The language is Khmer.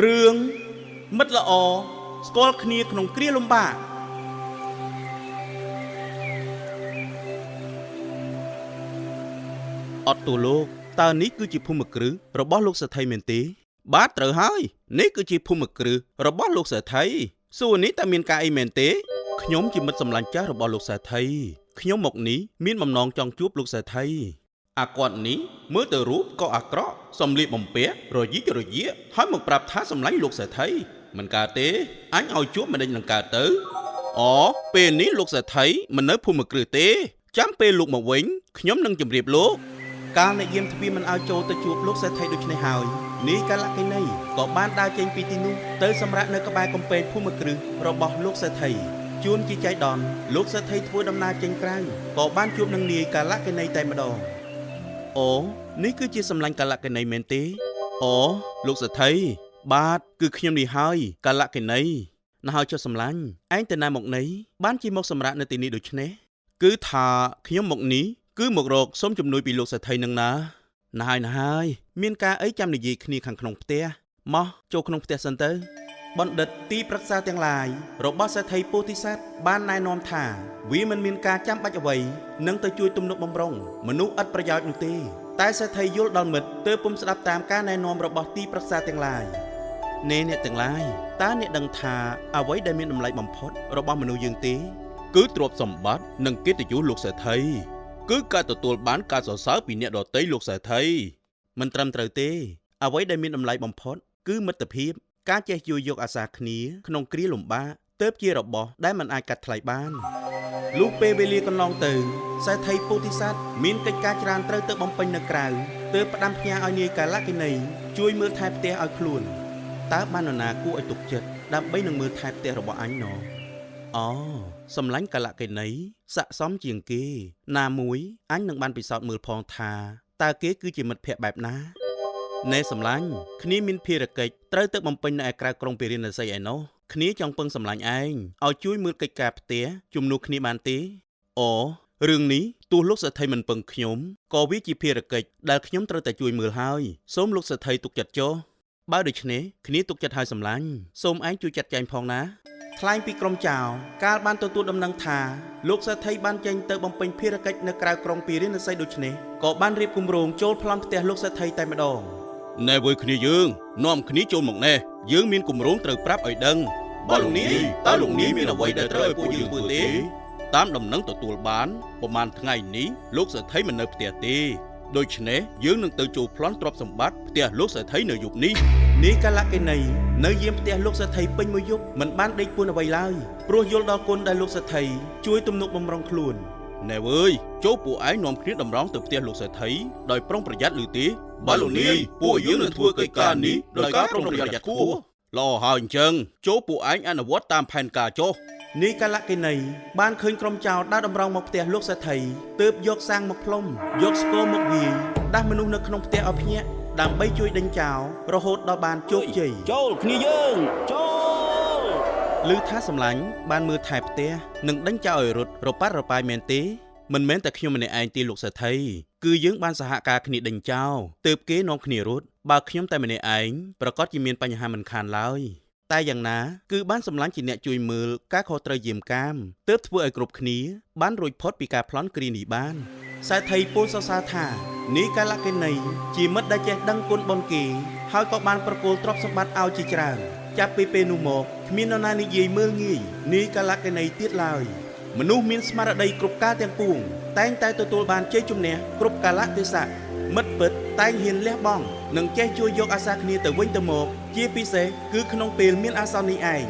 រឿងមិត្តល្អស្គាល់គ្នាក្នុងគ្រាលំបាកអត់ទូលោកតើនេះគឺជាភូមិគ្រឹះរបស់លោកសេដ្ឋីមែនទេបាទត្រូវហើយនេះគឺជាភូមិគ្រឹះរបស់លោកសេដ្ឋីសួរនេះតើមានការអីមែនទេខ្ញុំជាមិត្តសម្លាញ់ចាស់របស់លោកសេដ្ឋីខ្ញុំមកនេះមានបំណងចង់ជួបលោកសេដ្ឋីអាគាត់នេះមើលទៅរូបក៏អាក្រក់សំលៀកបំពាក់រយិចរយាហើយមកប្រាប់ថាសម្លាញ់លោកសេដ្ឋីមិនកើតទេអញឲ្យជួបមិនដេញនឹងកើតទៅអូពេលនេះលោកសេដ្ឋីមិននៅភូមិគ្រឹះទេចាំពេលលោកមកវិញខ្ញុំនឹងជម្រាបលោកកាលអ្នកយាមទ្វារមិនឲ្យចូលទៅជួបលោកសេដ្ឋីដូចនេះហើយនេះកាលកិនីក៏បានដើរចេញពីទីនោះទៅសម្រាប់នៅក្បែរកំពែងភូមិគ្រឹះរបស់លោកសេដ្ឋីជួនជាចៃដន្យលោកសេដ្ឋីធ្វើដំណើរចេញក្រៅក៏បានជួបនឹងនាយកាលកិនីតែម្ដងអូនេះគឺជាសម្លាញ់កាលកិនីមែនទេអូលោកសេដ្ឋីបាទគឺខ្ញុំនេះហើយកាលកិនីណាស់ហើយចុះសម្លាញ់ឯងទៅណាមកនេះបានជាមកសម្រាប់នៅទីនេះដូចនេះគឺថាខ្ញុំមកនេះគឺមករកសុំជំនួយពីលោកសេដ្ឋីនឹងណាហើយមានការអីចាំនិយាយគ្នាខាងក្នុងផ្ទះមកចូលក្នុងផ្ទះសិនទៅបណ្ឌិតទីប្រឹក្សាទាំងឡាយរបស់សេដ្ឋីពោធិសត្វបានណែនាំថាវាមិនមានការចាំបាច់អ្វីនឹងទៅជួយទំនុកបំរុងមនុស្សឥតប្រយោជន៍នោះទេតែសេដ្ឋីយល់ដល់មិត្តទើបពុំស្ដាប់តាមការណែនាំរបស់ទីប្រឹក្សាទាំងឡាយអ្នកទាំងឡាយតើអ្នកដឹងថាអ្វីដែលមានតម្លៃបំផុតរបស់មនុស្សយើងទេគឺទ្រព្យសម្បត្តិនិងកិត្តិយសលោកសេដ្ឋីគឺការទទួលបានការសរសើរពីអ្នកដទៃលោកសេដ្ឋីមិនត្រឹមត្រូវទេអ្វីដែលមានតម្លៃបំផុតគឺមិត្តភាពការចេះជួយយកអាសាគ្នាក្នុងគ្រាលំបាកទើបជារបស់ដែលមិនអាចកាត់ថ្លៃបានលុះពេលវេលាកន្លងទៅសេដ្ឋីពោធិសត្វមានកិច្ចការច្រើនត្រូវទៅបំពេញនៅក្រៅទើបផ្ដាំផ្ញើឲ្យនាយកាលកិនីជួយមើលថែផ្ទះឲ្យខ្លួនតើបាននរណាគួរឲ្យទុកចិត្តដើម្បីនឹងមើលថែផ្ទះរបស់អញណោអូសម្លាញ់កាលកិនីស័ក្តិសមជាងគេណាមួយអញនឹងបានពិសោធន៍មើលផងថាតើគេគឺជាមិត្តភក្តិបែបណាណែសម្លាញ់គ្នាមានភារកិច្ចត្រូវទៅបំពេញនៅឯក្រៅក្រុងពារាណសីឯណោះគ្នាចង់ពឹងសម្លាញ់ឯងឲ្យជួយមើលកិច្ចការផ្ទះជំនួសគ្នាបានទេអូរឿងនេះទោះលោកសេដ្ឋីមិនពឹងខ្ញុំក៏វាជាភារកិច្ចដែលខ្ញុំត្រូវតែជួយមើលហើយសូមលោកសេដ្ឋីទុកចិត្តចុះបើដូច្នេះគ្នាទុកចិត្តឲ្យសម្លាញ់សូមឯងជួយចាត់ចែងផងណាថ្លែងពីក្រុមចៅកាលបានទទួលដំណឹងថាលោកសេដ្ឋីបានចេញទៅបំពេញភារកិច្ចនៅក្រៅក្រុងពារាណសីដូច្នេះក៏បានរៀបគម្រោងចូលប្លន់ផ្ទះលោកសេដ្ឋីតែម្ដងណែវើយគ្នាយើងនាំគ្នាចូលមកណែយើងមានគម្រោងត្រូវប្រាប់ឲ្យដឹងបើលោកនាយតើលោកនាយមានអ្វីដែលត្រូវឲ្យពួកយើងធ្វើទេតាមដំណឹងទទួលបានប្រហែលថ្ងៃនេះលោកសេដ្ឋីមិននៅផ្ទះទេដូច្នេះយើងនឹងទៅចូលប្លន់ទ្រព្យសម្បត្តិផ្ទះលោកសេដ្ឋីនៅយប់នេះនាយកាលកិនីនៅយាមផ្ទះលោកសេដ្ឋីពេញមួយយប់មិនបានដេកពួនអ្វីឡើយព្រោះយល់ដល់គុណដែលលោកសេដ្ឋីជួយទំនុកបំរុងខ្លួនណែវើយចូលពួកឯងនាំគ្នាតម្រង់ទៅផ្ទះលោកសេដ្ឋីដោយប្រុងប្រយ័ត្នឬទេបើលោកនាយពួកយើងនឹងធ្វើកិច្ចការនេះដោយការប្រុងប្រយ័ត្នខ្ពស់ល្អហើយអញ្ចឹងចូលពួកឯងអនុវត្តតាមផែនការចុះនាយកាលកិនីបានឃើញក្រុមចៅដើរតម្រង់មកផ្ទះលោកសេដ្ឋីទើបយកសាំងមកផ្លុំយកស្គរមកវាយដាស់មនុស្សនៅក្នុងផ្ទះឲ្យភ្ញាក់ដើម្បីជួយដេញចោលរហូតដល់បានជោគជ័យចូលគ្នាយើងចូលឮថាសម្លាញ់បានមើលថែផ្ទះនិងដេញចោលឲ្យរត់រប៉ាត់រប៉ាយមែនទេមិនមែនតែខ្ញុំម្នាក់ឯងទេលោកសេដ្ឋីគឺយើងបានសហការគ្នាដេញចោលទើបគេនាំគ្នារត់បើខ្ញុំតែម្នាក់ឯងប្រកាសជាមានបញ្ហាមិនខានឡើយតែយ៉ាងណាគឺបានសម្លាញ់ជាអ្នកជួយមើលការខុសត្រូវយាមកាមទើបធ្វើឲ្យគ្រប់គ្នាបានរួចផុតពីការប្លន់គ្រានេះបានសេដ្ឋីពោលសរសើរថានាយកាលកិនីជាមិត្តដែលចេះដឹងគុណបុណ្យគេហើយក៏បានប្រគល់ទ្រព្យសម្បត្តិឲ្យជាច្រើនចាប់ពីពេលនោះមកគ្មាននរណានិយាយមើលងាយនាយកាលកិនីទៀតឡើយមនុស្សមានស្មារតីគ្រប់កាលទាំងពួងតែងតែទទួលបានជ័យជំនះគ្រប់កាលៈទេសៈមិត្តពិតតែងហ៊ានលះបង់និងចេះជួយយកអាសាគ្នាទៅវិញទៅមកជាពិសេសគឺក្នុងពេលមានអាសន្ននេះឯង